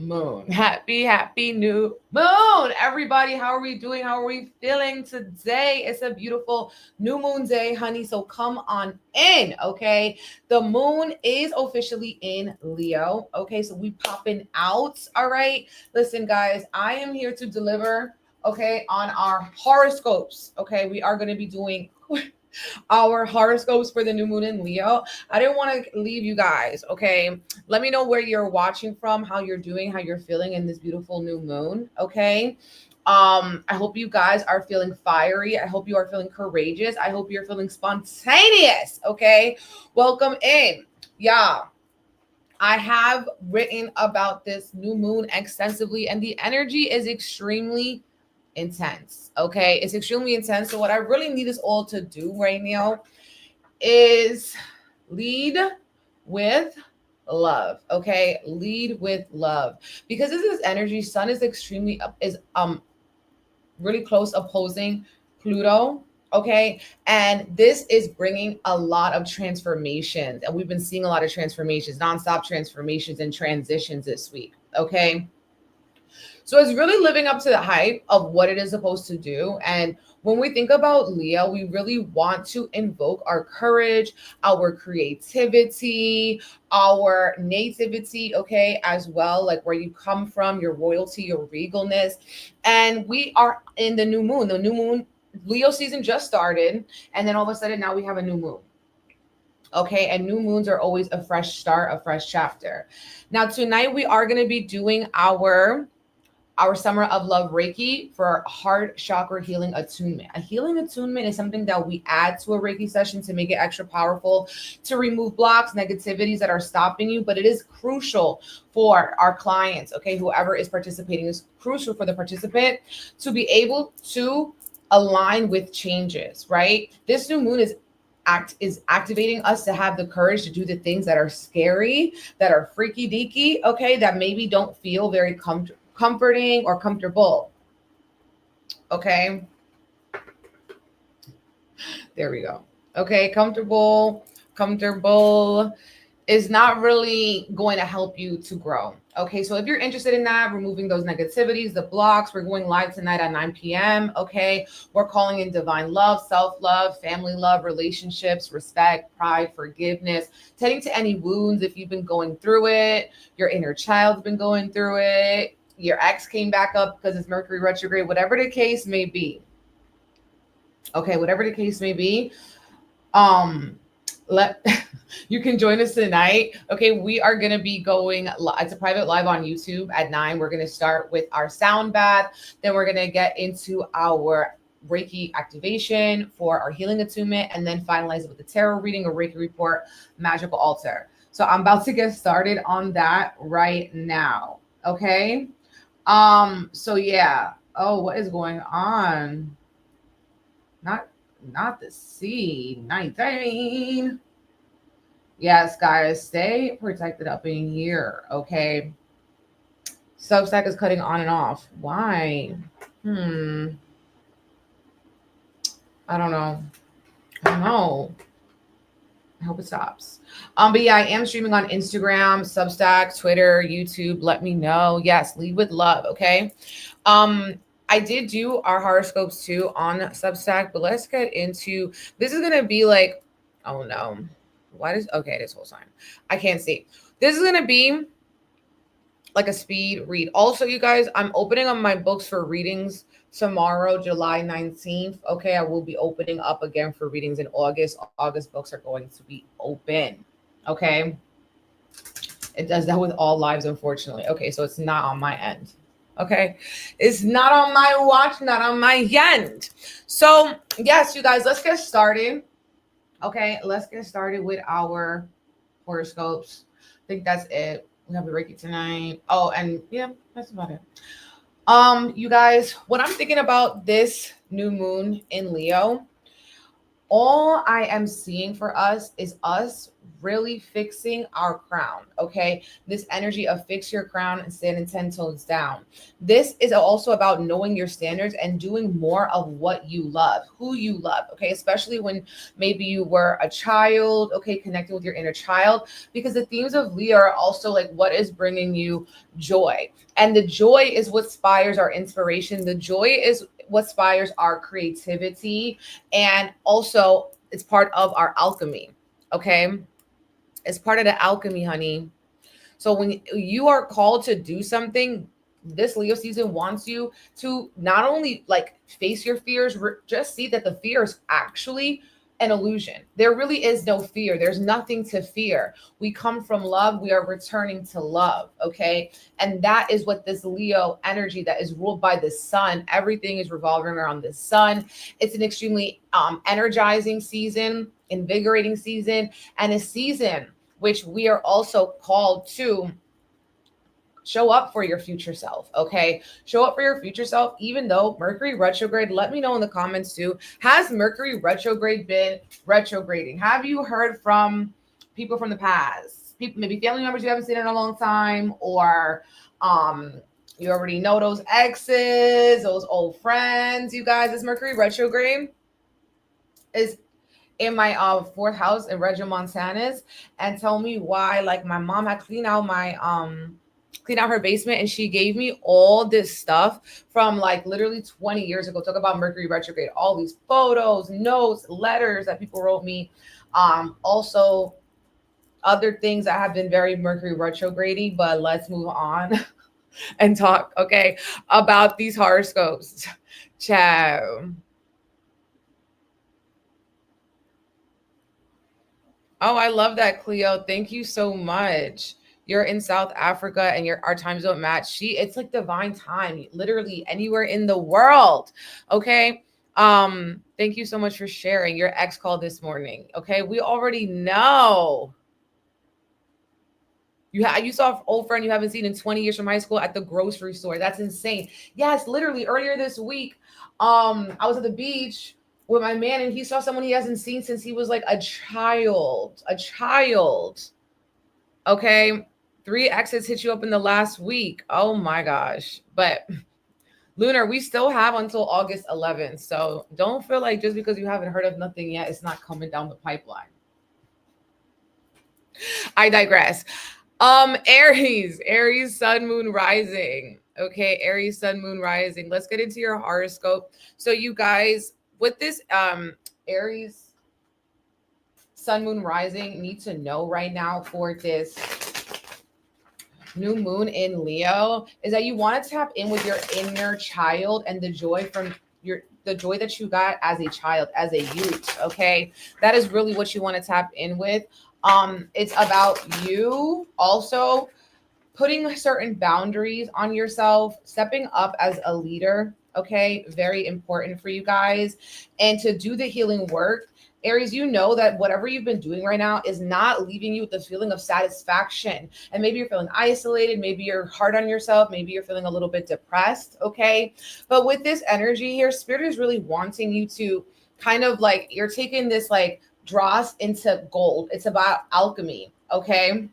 moon. Happy new moon, everybody. How are we doing? How are we feeling today? It's a beautiful new moon day, honey. So come on in, okay? The moon is officially in Leo, okay? So we popping out, all right? Listen, guys, I am here to deliver, okay, on our horoscopes, okay? We are going to be doing our horoscopes for the new moon in Leo. I didn't want to leave you guys, okay? Let me know where you're watching from, how you're doing, how you're feeling in this beautiful new moon, okay? I hope you guys are feeling fiery. I hope you are feeling courageous. I hope you're feeling spontaneous, okay? Welcome in. Yeah. I have written about this new moon extensively, and the energy is extremely intense. Okay, it's extremely intense. So what I really need us all to do right now is lead with love. Okay, lead with love, because this is energy. Sun is extremely is really close opposing Pluto. Okay, and this is bringing a lot of transformations, and we've been seeing a lot of transformations, nonstop transformations and transitions this week. Okay, so it's really living up to the hype of what it is supposed to do. And when we think about Leo, we really want to invoke our courage, our creativity, our nativity, okay, as well, like where you come from, your royalty, your regalness. And we are in the new moon. The new moon, Leo season just started. And then all of a sudden now we have a new moon. Okay, and new moons are always a fresh start, a fresh chapter. Now, tonight we are going to be doing our Summer of Love Reiki for heart chakra healing attunement. A healing attunement is something that we add to a Reiki session to make it extra powerful, to remove blocks, negativities that are stopping you. But it is crucial for our clients, okay, whoever is participating, is crucial for the participant to be able to align with changes, right? This new moon is activating us to have the courage to do the things that are scary, that are freaky deaky, okay, that maybe don't feel very comforting or comfortable. Okay, there we go. Okay, comfortable is not really going to help you to grow. Okay, so if you're interested in that, removing those negativities, the blocks, we're going live tonight at 9 p.m. Okay, we're calling in divine love, self-love, family love, relationships, respect, pride, forgiveness, tending to any wounds if you've been going through it, your inner child's been going through it, your ex came back up because it's Mercury retrograde, whatever the case may be. Okay, whatever the case may be. You can join us tonight. Okay, we are going to be going, it's a private live on YouTube at 9. We're going to start with our sound bath. Then we're going to get into our Reiki activation for our healing attunement, and then finalize it with the tarot reading, a Reiki report, magical altar. So I'm about to get started on that right now. Okay. So yeah. Oh, what is going on? Not the seed. 19. Yes, guys, stay protected up in here. Okay. Substack is cutting on and off. Why? I don't know. I hope it stops. But yeah, I am streaming on Instagram, Substack, Twitter, YouTube. Let me know. Yes, lead with love. Okay. I did do our horoscopes too on Substack, but let's get into, this is going to be like, oh no. This whole time I can't see. This is going to be like a speed read. Also, you guys, I'm opening up my books for readings tomorrow, July 19th. Okay, I will be opening up again for readings in August. August books are going to be open. Okay. It does that with all lives, unfortunately. Okay, so it's not on my end. Okay, it's not on my watch, not on my end. So yes, you guys, let's get started. Okay, let's get started with our horoscopes. I think that's it. We have the Reiki tonight. Oh, and yeah, that's about it. You guys, when I'm thinking about this new moon in Leo, all I am seeing for us is us really fixing our crown, okay? This energy of fix your crown and standing 10 toes down. This is also about knowing your standards and doing more of what you love, who you love, okay? Especially when maybe you were a child, okay? Connecting with your inner child, because the themes of Leo are also like what is bringing you joy. And the joy is what inspires our inspiration. The joy is what inspires our creativity. And also, it's part of our alchemy, okay? It's part of the alchemy, honey. So when you are called to do something, this Leo season wants you to not only like face your fears, just see that the fear is actually an illusion. There really is no fear. There's nothing to fear. We come from love. We are returning to love. Okay. And that is what this Leo energy that is ruled by the sun, everything is revolving around the sun. It's an extremely energizing season, invigorating season, and a season which we are also called to show up for your future self, okay? Show up for your future self, even though Mercury retrograde, let me know in the comments too. Has Mercury retrograde been retrograding? Have you heard from people from the past? People, maybe family members you haven't seen in a long time, or you already know those exes, those old friends, you guys. This Mercury retrograde is in my fourth house in Reggio Montanus, and tell me why. Like, my mom had cleaned out her basement, and she gave me all this stuff from like literally 20 years ago. Talk about Mercury retrograde, all these photos, notes, letters that people wrote me. Also other things that have been very Mercury retrograde, but let's move on and talk, okay, about these horoscopes. Ciao. Oh, I love that, Cleo. Thank you so much. You're in South Africa and our times don't match. It's like divine time, literally anywhere in the world. Okay. Thank you so much for sharing. Your ex called this morning. Okay. We already know. You saw an old friend you haven't seen in 20 years from high school at the grocery store. That's insane. Yes, literally earlier this week, I was at the beach with my man, and he saw someone he hasn't seen since he was like a child. Okay. 3 exits hit you up in the last week. Oh my gosh. But Lunar, we still have until August 11th. So don't feel like just because you haven't heard of nothing yet, it's not coming down the pipeline. I digress. Aries, sun, moon, rising. Okay, Aries, sun, moon, rising. Let's get into your horoscope. So you guys, with this Aries, sun, moon, rising, need to know right now for this new moon in Leo is that you want to tap in with your inner child and the joy from the joy that you got as a child, as a youth. Okay, that is really what you want to tap in with. It's about you also putting certain boundaries on yourself, stepping up as a leader. Okay, very important for you guys. And to do the healing work, Aries, you know that whatever you've been doing right now is not leaving you with the feeling of satisfaction. And maybe you're feeling isolated. Maybe you're hard on yourself. Maybe you're feeling a little bit depressed. Okay. But with this energy here, Spirit is really wanting you to kind of like, you're taking this like dross into gold. It's about alchemy. Okay.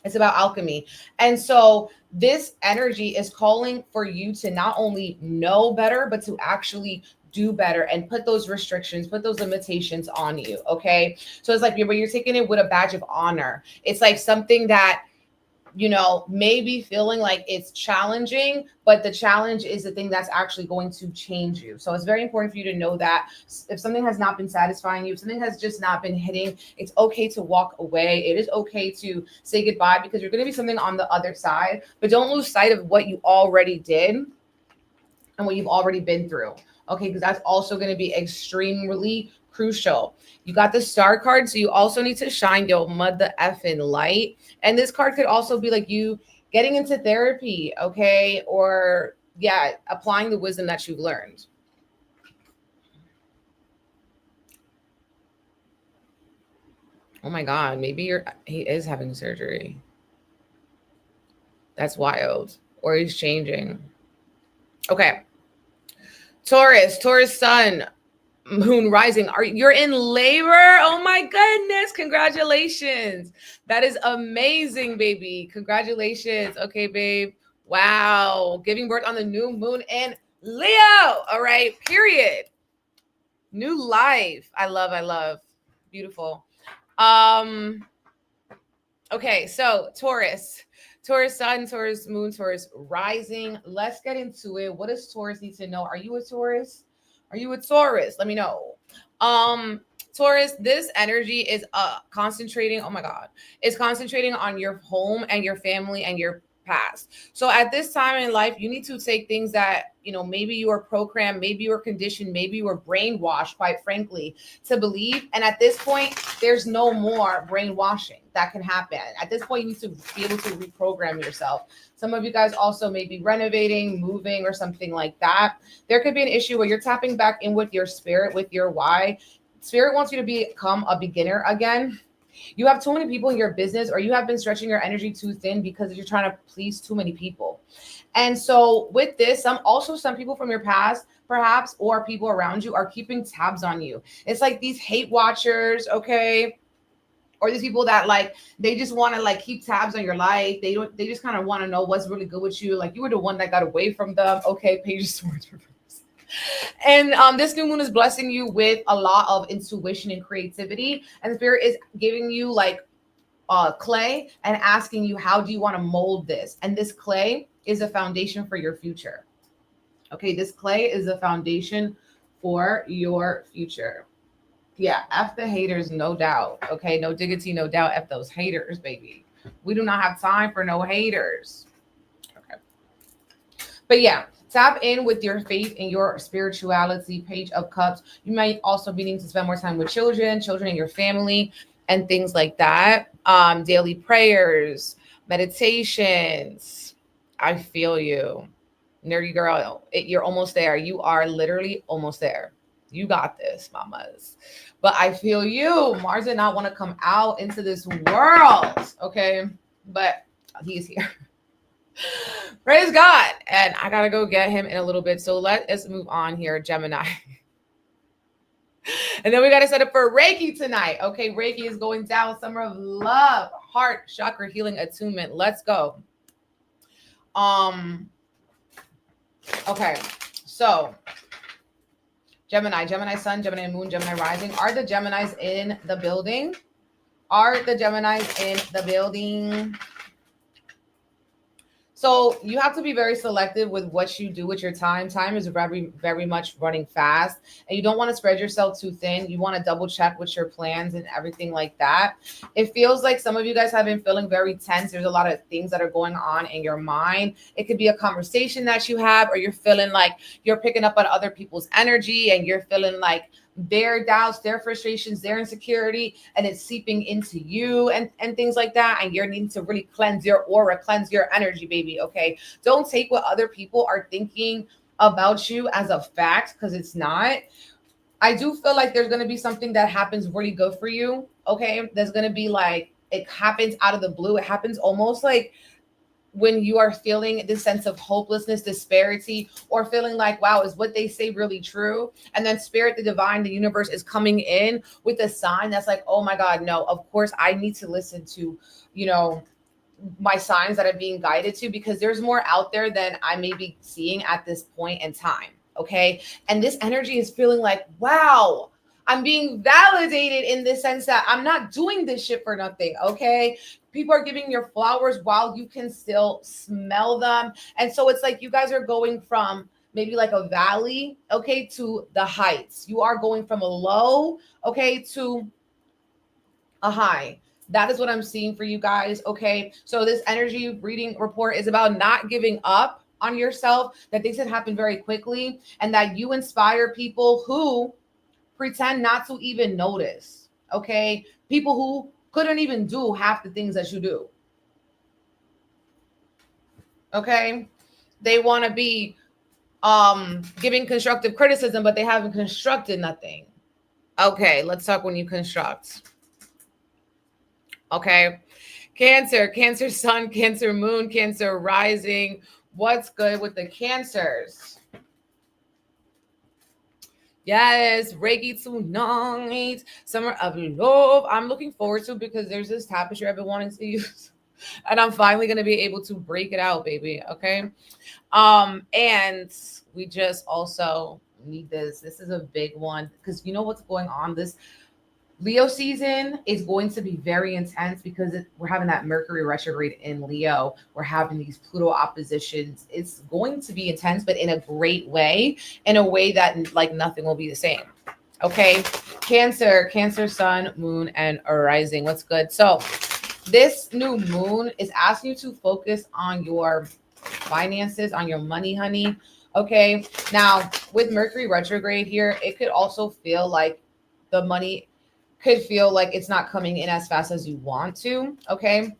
It's about alchemy. And so this energy is calling for you to not only know better, but to actually do better and put those restrictions, put those limitations on you. Okay. So it's like, you're taking it with a badge of honor. It's like something that, you know, maybe feeling like it's challenging, but the challenge is the thing that's actually going to change you. So it's very important for you to know that if something has not been satisfying you, if something has just not been hitting, it's okay to walk away. It is okay to say goodbye, because you're going to be something on the other side, but don't lose sight of what you already did and what you've already been through. Okay, because that's also going to be extremely crucial. You got the star card, so you also need to shine your mud the effing light. And this card could also be like you getting into therapy, okay? Or yeah, applying the wisdom that you've learned. Oh my God, maybe he is having surgery. That's wild. Or he's changing. Okay. Taurus sun. moon rising. You're in labor? Oh my goodness. Congratulations. That is amazing, baby. Congratulations. Okay, babe. Wow. Giving birth on the new moon in Leo. All right. Period. New life. I love. Beautiful. Okay, so Taurus sun, Taurus moon, Taurus rising. Let's get into it. What does Taurus need to know? Are you a Taurus? Are you a Taurus? Let me know. Taurus, this energy is concentrating, oh my God, it's concentrating on your home and your family and your past. So at this time in life, you need to take things that, maybe you were programmed, maybe you were conditioned, maybe you were brainwashed, quite frankly, to believe. And at this point, there's no more brainwashing that can happen. At this point, you need to be able to reprogram yourself. Some of you guys also may be renovating, moving, or something like that. There could be an issue where you're tapping back in with your spirit, with your why. Spirit wants you to become a beginner again. You have too many people in your business, or you have been stretching your energy too thin because you're trying to please too many people. And so with this, some people from your past, perhaps, or people around you are keeping tabs on you. It's like these hate watchers, okay? Or these people that they just want to keep tabs on your life. They just kind of want to know what's really good with you. Like you were the one that got away from them. Okay, Page of Swords reverse. And this new moon is blessing you with a lot of intuition and creativity. And the spirit is giving you clay and asking you, how do you want to mold this? And this clay is a foundation for your future. Okay, this clay is a foundation for your future. Yeah, F the haters, no doubt. Okay, no diggity, no doubt. F those haters, baby. We do not have time for no haters. Okay. But yeah, tap in with your faith and your spirituality. Page of Cups. You might also be needing to spend more time with children in your family, and things like that. Daily prayers, meditations. I feel you. Nerdy girl, you're almost there. You are literally almost there. You got this, mamas. But I feel you. Mars did not want to come out into this world, okay? But he's here. Praise God. And I got to go get him in a little bit. So let us move on here, Gemini. And then we got to set up for Reiki tonight. Okay, Reiki is going down. Summer of love, heart, chakra healing, attunement. Let's go. Okay, so Gemini sun, Gemini moon, Gemini rising. Are the Geminis in the building? Are the Geminis in the building? So you have to be very selective with what you do with your time. Time is very, very much running fast, and you don't want to spread yourself too thin. You want to double check with your plans and everything like that. It feels like some of you guys have been feeling very tense. There's a lot of things that are going on in your mind. It could be a conversation that you have, or you're feeling like you're picking up on other people's energy, and you're feeling like their doubts, their frustrations, their insecurity, and it's seeping into you and things like that. And you're needing to really cleanse your aura, cleanse your energy, baby. Okay. Don't take what other people are thinking about you as a fact, because it's not. I do feel like there's going to be something that happens really good for you. Okay. There's going to be it happens out of the blue. It happens almost like when you are feeling this sense of hopelessness, disparity, or feeling like, wow, is what they say really true? And then spirit, the divine, the universe is coming in with a sign that's like, oh my God, no, of course I need to listen to, my signs that are being guided to, because there's more out there than I may be seeing at this point in time. Okay. And this energy is feeling like, wow, I'm being validated in the sense that I'm not doing this shit for nothing. Okay. People are giving your flowers while you can still smell them. And so it's like you guys are going from maybe like a valley, okay, to the heights. You are going from a low, okay, to a high. That is what I'm seeing for you guys, okay? So this energy reading report is about not giving up on yourself, that things can happen very quickly, and that you inspire people who pretend not to even notice, okay? People who couldn't even do half the things that you do, okay? They want to be giving constructive criticism, but they haven't constructed nothing. Okay, let's talk when you construct. Okay, Cancer sun, Cancer moon, Cancer rising. What's good with the Cancers? Yes, Reiki tonight, Summer of Love. I'm looking forward to because there's this tapestry I've been wanting to use, and I'm finally gonna be able to break it out, baby. Okay. And we just also need this. This is a big one because you know what's going on. This Leo season is going to be very intense because we're having that Mercury retrograde in Leo. We're having these Pluto oppositions. It's going to be intense, but in a great way, in a way that like nothing will be the same. Okay. Cancer, sun, moon, and rising. What's good? So this new moon is asking you to focus on your finances, on your money, honey. Okay. Now, with Mercury retrograde here, it could also feel like the money could feel like it's not coming in as fast as you want to. Okay.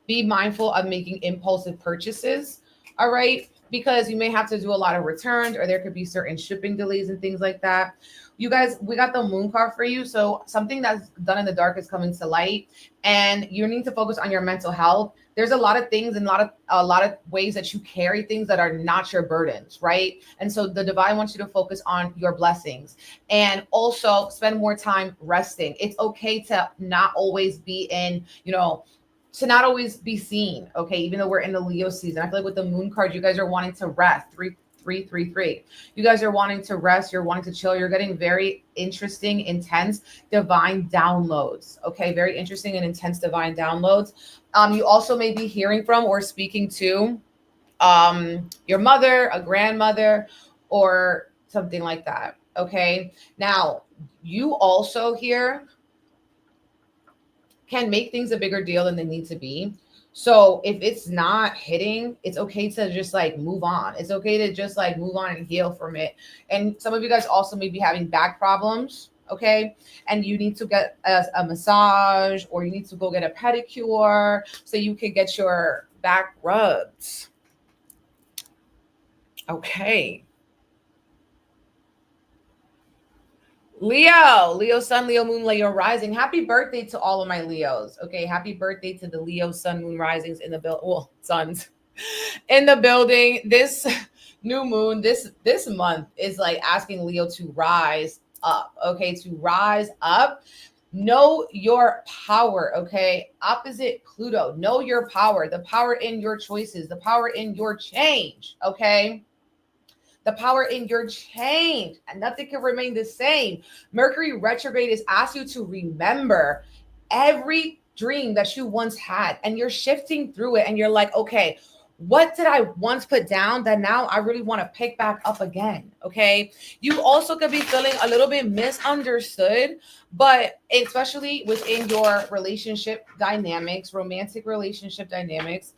Be mindful of making impulsive purchases. All right. Because you may have to do a lot of returns, or there could be certain shipping delays and things like that. You guys, we got the moon card for you. So something that's done in the dark is coming to light, and you need to focus on your mental health. There's a lot of things and a lot of ways that you carry things that are not your burdens, right? And so the divine wants you to focus on your blessings, and also spend more time resting. It's okay to not always be in, to not always be seen. Okay. Even though we're in the Leo season, I feel like with the moon card, you guys are wanting to rest. 3 3 3 3. You guys are wanting to rest. You're wanting to chill. You're getting very interesting, intense, divine downloads. Okay. Very interesting and intense divine downloads. You also may be hearing from or speaking to your mother, a grandmother, or something like that. Okay. Now, you also here can make things a bigger deal than they need to be. So if it's not hitting, it's okay to just like move on. It's okay to just like move on and heal from it. And some of you guys also may be having back problems. Okay. And you need to get a massage, or you need to go get a pedicure so you can get your back rubbed. Okay. Leo sun, Leo moon, Leo rising. Happy birthday to all of my Leos. Okay, happy birthday to the Leo sun, moon risings in the well, suns in the building. This new moon, this month is like asking Leo to rise up. Okay, to rise up. Know your power. Okay, opposite Pluto. Know your power. The power in your choices. The power in your change. Okay, the power in your change, and nothing can remain the same. Mercury retrograde is asking you to remember every dream that you once had, and you're shifting through it, and you're like, okay, what did I once put down that now I really want to pick back up again? Okay. You also could be feeling a little bit misunderstood, but especially within your relationship dynamics, romantic relationship dynamics,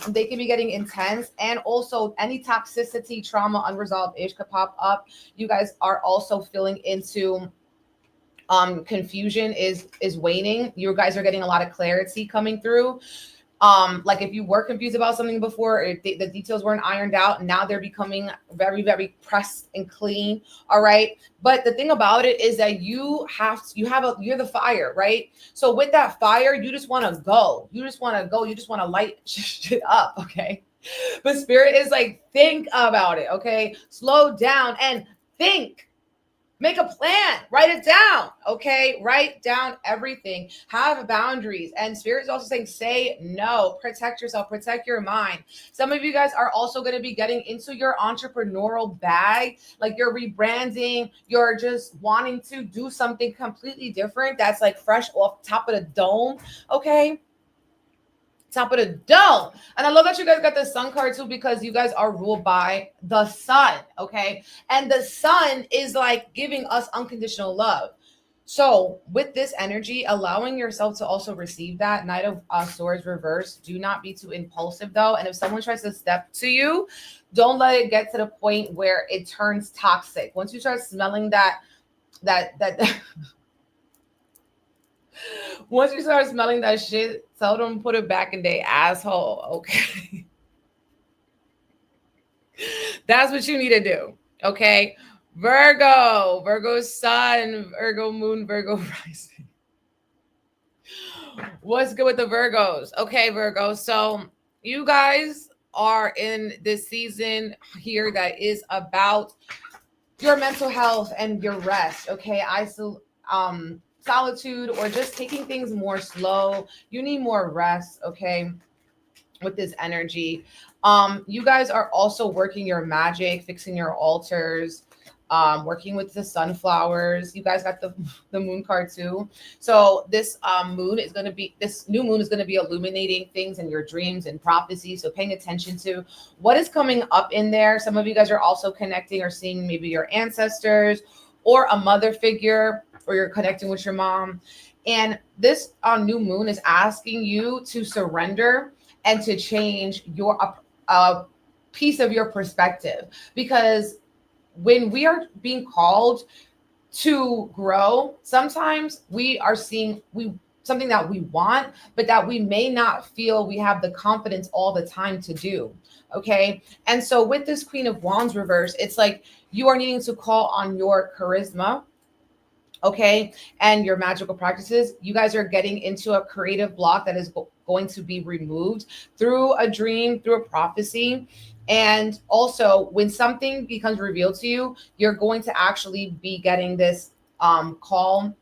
they can be getting intense, and also any toxicity, trauma, unresolved ish could pop up. You guys are also feeling into confusion is waning. You guys are getting a lot of clarity coming through. Like if you were confused about something before, if the details weren't ironed out, now they're becoming very, very pressed and clean. All right. But the thing about it is that you're the fire, right? So with that fire, you just want to go. You just want to go. You just want to light shit up. Okay. But spirit is like, think about it. Okay. Slow down and think. Make a plan, write it down. Okay. Write down everything. Have boundaries. And spirit is also saying, say no, protect yourself, protect your mind. Some of you guys are also going to be getting into your entrepreneurial bag. Like you're rebranding, you're just wanting to do something completely different. That's like fresh off top of the dome. Okay. Top of the dome. And I love that you guys got the sun card too, because you guys are ruled by the sun. Okay. And the sun is like giving us unconditional love. So with this energy, allowing yourself to also receive that. Knight of Swords reverse. Do not be too impulsive though. And if someone tries to step to you, don't let it get to the point where it turns toxic. Once you start smelling that once you start smelling that shit, tell them put it back in their asshole. Okay. That's what you need to do. Okay. Virgo sun, Virgo moon, Virgo rising. What's good with the Virgos? Okay, Virgo. So you guys are in this season here that is about your mental health and your rest, okay? Solitude, or just taking things more slow. You need more rest, okay? With this energy. You guys are also working your magic, fixing your altars, working with the sunflowers. You guys got the moon card too. So this this new moon is going to be illuminating things in your dreams and prophecies. So paying attention to what is coming up in there. Some of you guys are also connecting or seeing maybe your ancestors or a mother figure, or you're connecting with your mom. And this new moon is asking you to surrender and to change your piece of your perspective, because when we are being called to grow, sometimes we are seeing something that we want, but that we may not feel we have the confidence all the time to do. Okay. And so with this Queen of Wands reverse, it's like you are needing to call on your charisma, okay, and your magical practices. You guys are getting into a creative block that is going to be removed through a dream, through a prophecy. And also, when something becomes revealed to you, you're going to actually be getting this call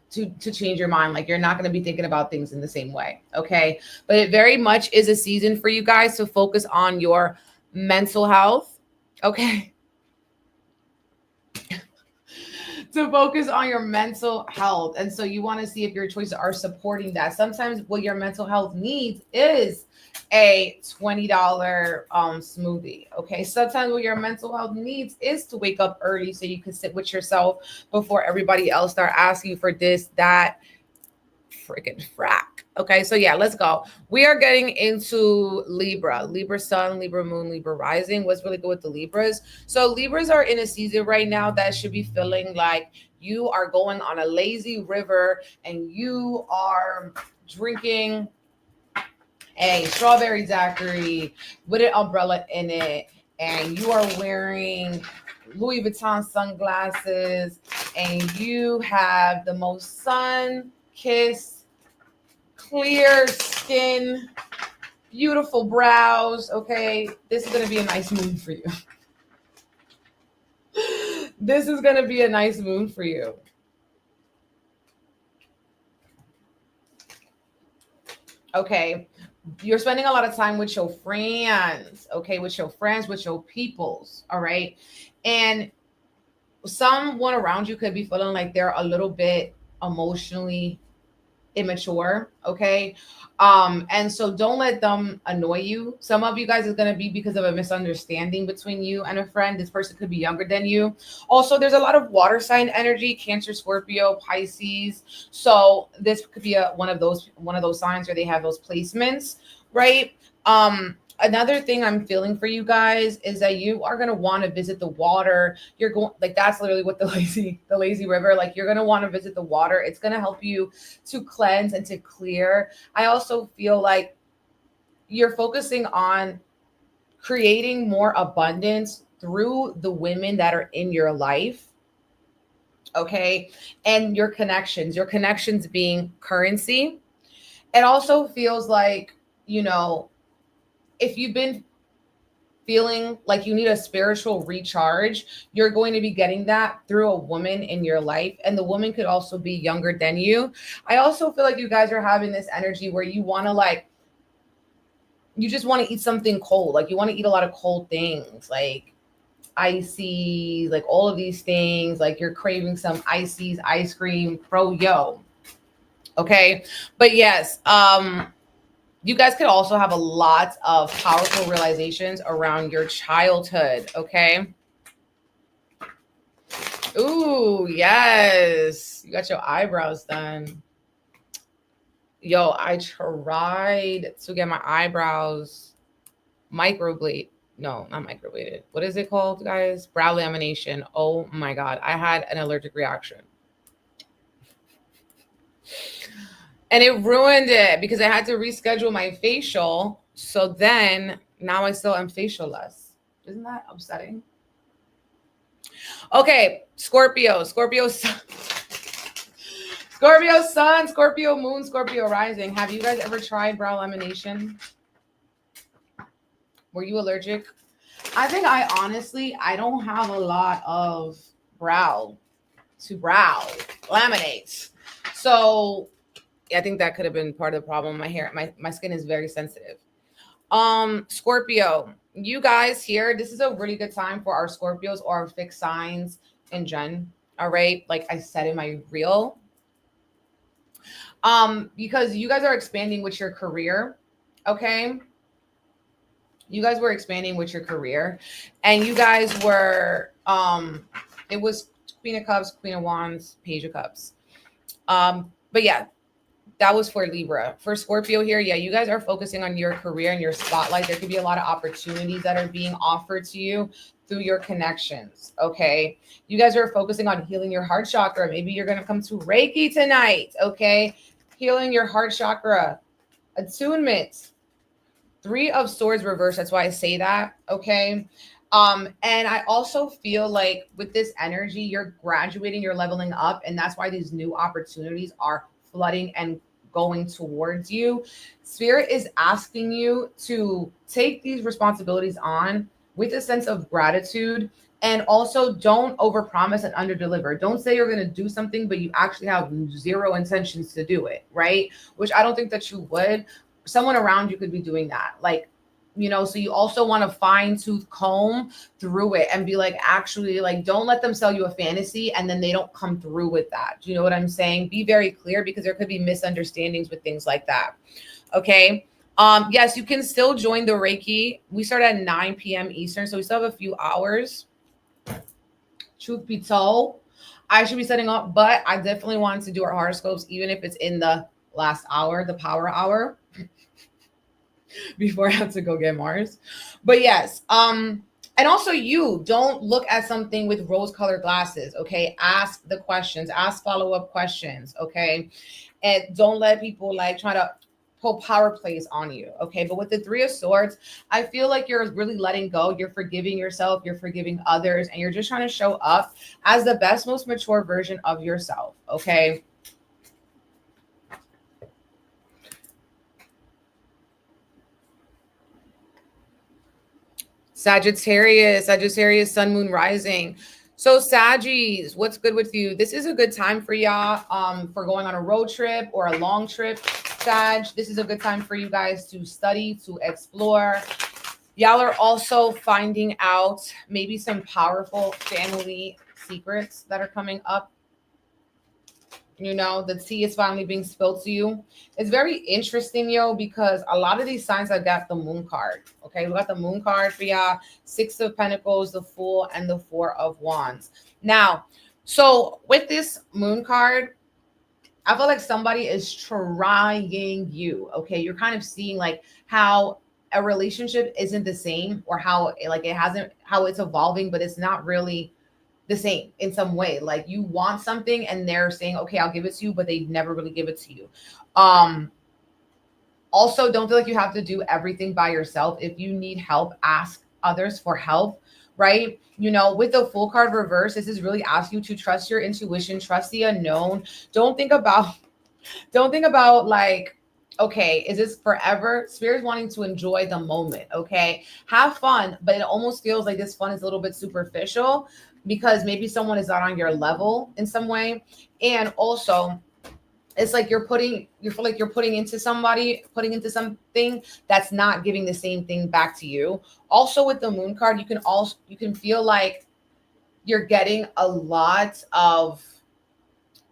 to change your mind. Like, you're not going to be thinking about things in the same way, okay? But it very much is a season for you guys to focus on your mental health, okay? To focus on your mental health. And so you want to see if your choices are supporting that. Sometimes what your mental health needs is a $20 smoothie. Okay. Sometimes what your mental health needs is to wake up early so you can sit with yourself before everybody else start asking for this, that, freaking frack. Okay, so yeah, let's go. We are getting into Libra sun, Libra moon, Libra rising. What's really good with the Libras? So Libras are in a season right now that should be feeling like you are going on a lazy river and you are drinking a strawberry daiquiri with an umbrella in it, and you are wearing Louis Vuitton sunglasses, and you have the most sun-kissed, clear skin, beautiful brows, okay? This is going to be a nice moon for you. This is going to be a nice moon for you. Okay, you're spending a lot of time with your friends, okay? With your friends, with your peoples, all right? And someone around you could be feeling like they're a little bit emotionally immature, okay? And so don't let them annoy you. Some of you guys is going to be because of a misunderstanding between you and a friend. This person could be younger than you. Also, there's a lot of water sign energy, Cancer, Scorpio, Pisces. So this could be one of those signs where they have those placements, right? Another thing I'm feeling for you guys is that you are going to want to visit the water. You're going, like, that's literally what the lazy river, like, you're going to want to visit the water. It's going to help you to cleanse and to clear. I also feel like you're focusing on creating more abundance through the women that are in your life. Okay. And your connections being currency. It also feels like, you know, if you've been feeling like you need a spiritual recharge, you're going to be getting that through a woman in your life. And the woman could also be younger than you. I also feel like you guys are having this energy where you want to, you just want to eat something cold. Like, you want to eat a lot of cold things, like icy, like all of these things. Like, you're craving some ices, ice cream, froyo. Okay. But yes, you guys could also have a lot of powerful realizations around your childhood, okay? Ooh, yes. You got your eyebrows done. Yo, I tried to get my eyebrows microbladed. No, not microbladed. What is it called, guys? Brow lamination. Oh my God. I had an allergic reaction. And it ruined it because I had to reschedule my facial. So then now I still am facialless. Isn't that upsetting? Okay, Scorpio sun, Scorpio moon, Scorpio rising. Have you guys ever tried brow lamination? Were you allergic? I think I don't have a lot of brow laminates. So I think that could have been part of the problem. My skin is very sensitive. Scorpio, you guys here, this is a really good time for our Scorpios or our fixed signs in gen. All right. Like I said in my reel. Because you guys are expanding with your career. Okay. You guys were expanding with your career and you guys were, it was Queen of Cups, Queen of Wands, Page of Cups. But yeah, that was for Libra. For Scorpio here, yeah, you guys are focusing on your career and your spotlight. There could be a lot of opportunities that are being offered to you through your connections, okay? You guys are focusing on healing your heart chakra. Maybe you're going to come to Reiki tonight, okay? Healing your heart chakra, attunement. 3 of Swords reversed. That's why I say that, okay? And I also feel like with this energy, you're graduating, you're leveling up, and that's why these new opportunities are flooding and going towards you. Spirit is asking you to take these responsibilities on with a sense of gratitude, and also don't overpromise and underdeliver. Don't say you're going to do something, but you actually have zero intentions to do it, right? Which I don't think that you would. Someone around you could be doing that. Like, you know, so you also want to fine tooth comb through it and be like, actually, like, don't let them sell you a fantasy and then they don't come through with that. Do you know what I'm saying? Be very clear, because there could be misunderstandings with things like that. Okay. Yes, you can still join the Reiki. We start at 9 p.m. Eastern, so we still have a few hours. Truth be told, I should be setting up, but I definitely wanted to do our horoscopes, even if it's in the last hour, the power hour, before I have to go get Mars. But yes, and also you don't look at something with rose-colored glasses, okay? Ask the questions, ask follow-up questions, okay? And don't let people like try to pull power plays on you, okay? But with the 3 of Swords, I feel like you're really letting go. You're forgiving yourself, you're forgiving others, and you're just trying to show up as the best, most mature version of yourself, okay? Sagittarius, Sun, Moon, Rising. So Saggies, what's good with you? This is a good time for y'all for going on a road trip or a long trip. Sag, this is a good time for you guys to study, to explore. Y'all are also finding out maybe some powerful family secrets that are coming up. You know, the tea is finally being spilled to you. It's very interesting, yo, because a lot of these signs have got the moon card. Okay, we got the moon card for y'all, 6 of Pentacles, the Fool, and the 4 of Wands. Now, so with this moon card, I feel like somebody is trying you. Okay, you're kind of seeing like how a relationship isn't the same, or how like it hasn't, how it's evolving, but it's not really the same in some way. Like you want something and they're saying, okay, I'll give it to you, but they never really give it to you. Also, don't feel like you have to do everything by yourself. If you need help, ask others for help, right? You know, with the Fool card reverse, this is really asking you to trust your intuition, trust the unknown. Don't think about like, okay, is this forever? Spirit's wanting to enjoy the moment, okay? Have fun, but it almost feels like this fun is a little bit superficial because maybe someone is not on your level in some way. And also, it's like you feel like you're putting into something that's not giving the same thing back to you. Also with the moon card, you can feel like you're getting a lot of,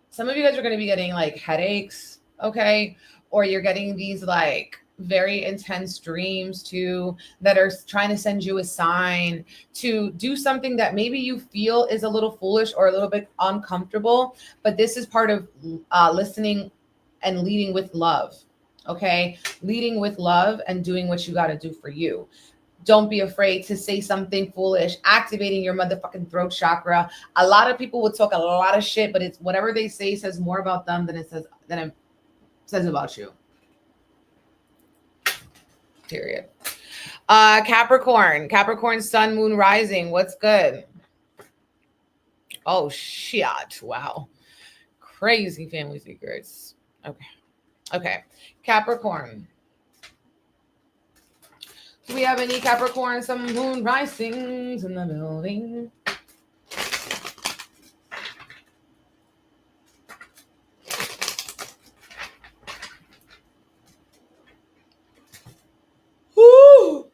some of you guys are going to be getting like headaches, okay? Or you're getting these like very intense dreams too that are trying to send you a sign to do something that maybe you feel is a little foolish or a little bit uncomfortable, but this is part of listening and leading with love, okay? Leading with love and doing what you got to do for you. Don't be afraid to say something foolish, activating your motherfucking throat chakra. A lot of people will talk a lot of shit, but it's whatever they say says more about them than it says about you. Period. Capricorn, Sun, Moon, Rising. What's good? Oh shit! Wow, crazy family secrets. Okay. Capricorn. Do we have any Capricorn, some moon risings in the building? Woo!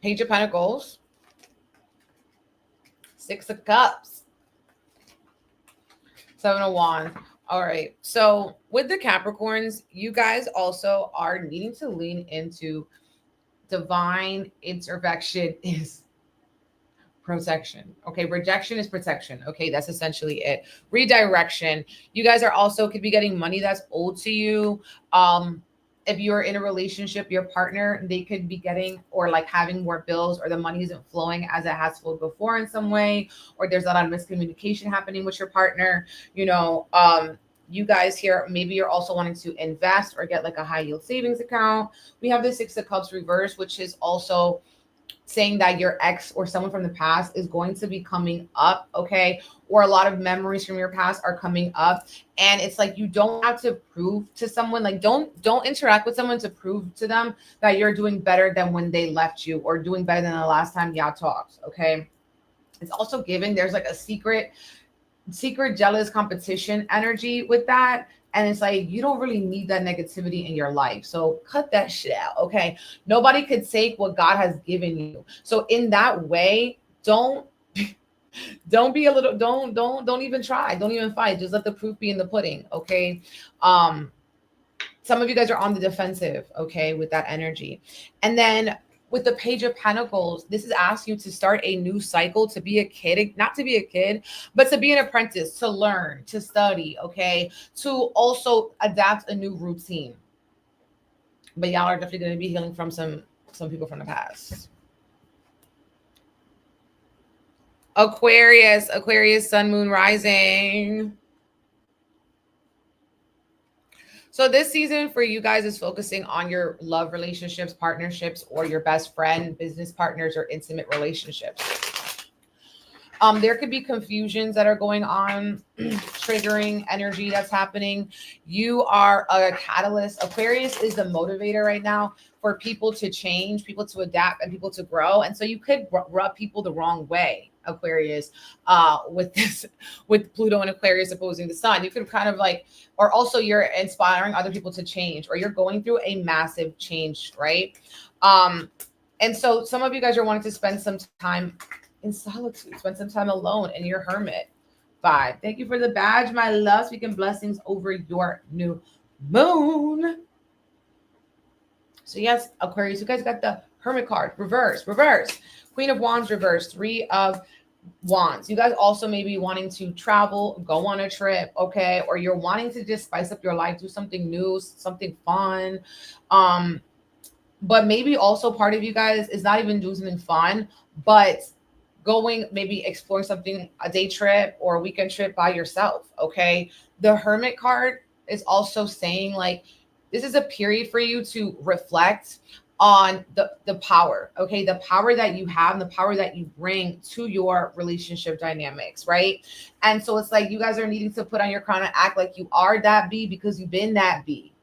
Page of Pentacles, Six of Cups, Seven of Wands. All right. So with the Capricorns, you guys also are needing to lean into divine intervention is protection. Okay. Rejection is protection. Okay. That's essentially it. Redirection. You guys are also could be getting money that's owed to you. If you're in a relationship, your partner, they could be getting or like having more bills, or the money isn't flowing as it has flowed before in some way, or there's a lot of miscommunication happening with your partner. You guys here, maybe you're also wanting to invest or get like a high yield savings account. We have the Six of Cups reverse, which is also saying that your ex or someone from the past is going to be coming up, okay? Or a lot of memories from your past are coming up, and it's like you don't have to prove to someone, like don't interact with someone to prove to them that you're doing better than when they left you or doing better than the last time y'all talked, okay? It's also giving there's like a secret jealous competition energy with that. And it's like, you don't really need that negativity in your life. So cut that shit out. Okay. Nobody could take what God has given you. So in that way, don't be a little, don't even try. Don't even fight. Just let the proof be in the pudding. Okay. Some of you guys are on the defensive. Okay. With that energy. And then with the Page of Pentacles, this is asking you to start a new cycle, to be a kid, not to be a kid, but to be an apprentice, to learn, to study, okay? To also adapt a new routine. But y'all are definitely going to be healing from some people from the past. Aquarius, sun, moon, rising. So this season for you guys is focusing on your love relationships, partnerships, or your best friend, business partners, or intimate relationships. There could be confusions that are going on, triggering energy that's happening. You are a catalyst. Aquarius is the motivator right now for people to change, people to adapt, and people to grow. And so you could rub people the wrong way, Aquarius, with Pluto and Aquarius opposing the sun. You could kind of like, or also you're inspiring other people to change, or you're going through a massive change, right? And so some of you guys are wanting to spend some time in solitude, spend some time alone in your hermit vibe. Thank you for the badge, my love. Speaking blessings over your new moon. So yes, Aquarius, you guys got the Hermit card, reverse. Queen of Wands, reverse. Three of Wands. You guys also may be wanting to travel, go on a trip, okay? Or you're wanting to just spice up your life, do something new, something fun. But maybe also part of you guys is not even doing something fun, but going, maybe exploring something, a day trip or a weekend trip by yourself, okay? The Hermit card is also saying like, this is a period for you to reflect on the power, okay? The power that you have and the power that you bring to your relationship dynamics, right? And so it's like you guys are needing to put on your crown and act like you are that bee because you've been that bee.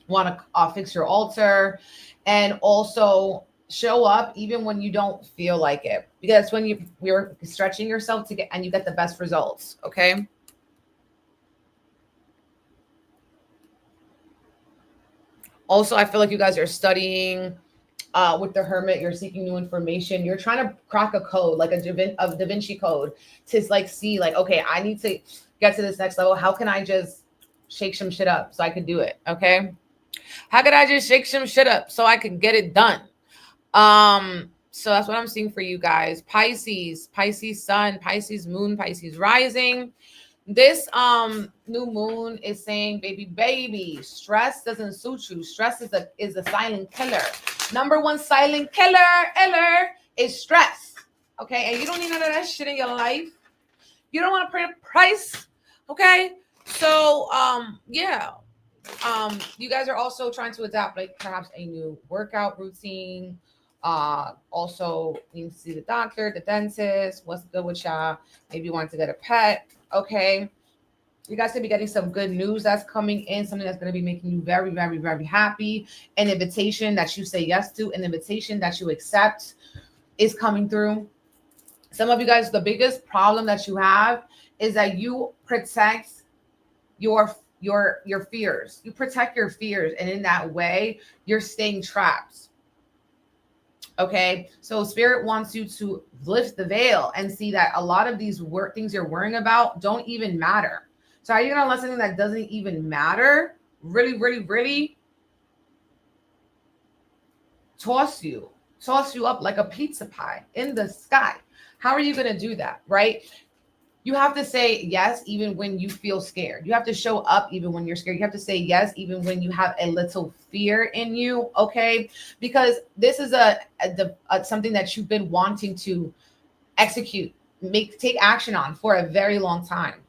Want to fix your altar and also show up even when you don't feel like it, because when you're stretching yourself to get, and you get the best results, okay? Also, I feel like you guys are studying with the Hermit. You're seeking new information. You're trying to crack a code, like a Da Vinci code, to like see like, okay, I need to get to this next level. How can I just shake some shit up so I can do it? Okay. How could I just shake some shit up so I can get it done? So that's what I'm seeing for you guys. Pisces sun, Pisces moon, Pisces rising. This new moon is saying, baby, stress doesn't suit you. Stress is a silent killer. Number one silent killer is stress. Okay, and you don't need none of that shit in your life. You don't want to pay a price. Okay, so yeah. You guys are also trying to adapt like perhaps a new workout routine. Also you need to see the doctor, the dentist, what's good with y'all. Maybe you want to get a pet. Okay. You guys could be getting some good news that's coming in, something that's going to be making you very, very, very happy. An invitation that you say yes to, an invitation that you accept is coming through. Some of you guys, the biggest problem that you have is that you protect your fears. You protect your fears, and in that way, you're staying trapped. Okay, so Spirit wants you to lift the veil and see that a lot of these things you're worrying about don't even matter. So are you gonna let something that doesn't even matter really, really, really toss you up like a pizza pie in the sky? How are you gonna do that, right? You have to say yes even when you feel scared. You have to show up even when you're scared. You have to say yes even when you have a little fear in you, okay? Because this is a something that you've been wanting to execute, take action on for a very long time.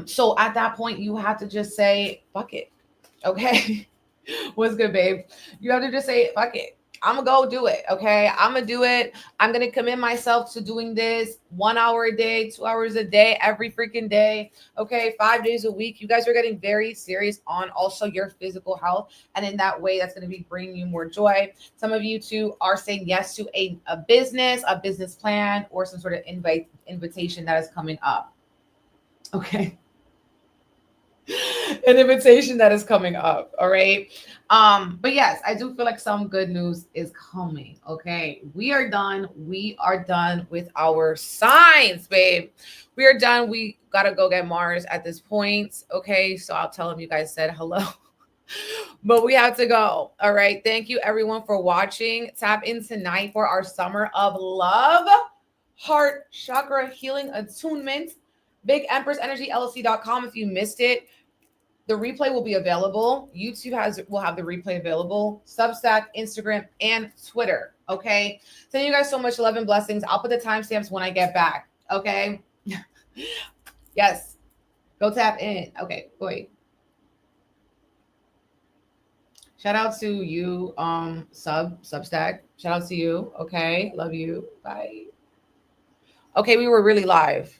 So at that point, you have to just say, fuck it. Okay. What's good, babe? You have to just say, fuck it. I'm gonna go do it. Okay. I'm gonna do it. I'm gonna commit myself to doing this 1 hour a day, 2 hours a day, every freaking day. Okay. 5 days a week. You guys are getting very serious on also your physical health. And in that way, that's going to be bringing you more joy. Some of you too are saying yes to a business plan, or some sort of invitation that is coming up. Okay. An invitation that is coming up. All right. But yes, I do feel like some good news is coming. Okay. We are done with our signs, babe. We are done. We gotta go get Mars at this point. Okay. So I'll tell him you guys said hello. But we have to go. All right. Thank you everyone for watching. Tap in tonight for our Summer of Love, Heart Chakra Healing Attunement. BigEmpressEnergyLLC.com. If you missed it, the replay will be available. YouTube will have the replay available. Substack, Instagram, and Twitter. Okay. Sending you guys so much love and blessings. I'll put the timestamps when I get back. Okay. Yes. Go tap in. Okay. Wait. Shout out to you, Substack. Shout out to you. Okay. Love you. Bye. Okay. We were really live.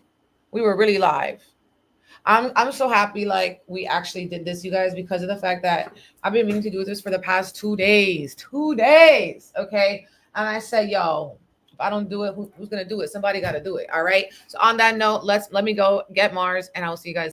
I'm so happy like we actually did this, you guys, because of the fact that I've been meaning to do this for the past 2 days. 2 days. Okay. And I said, yo, if I don't do it, who's gonna do it? Somebody gotta do it. All right. So on that note, let me go get Mars, and I will see you guys.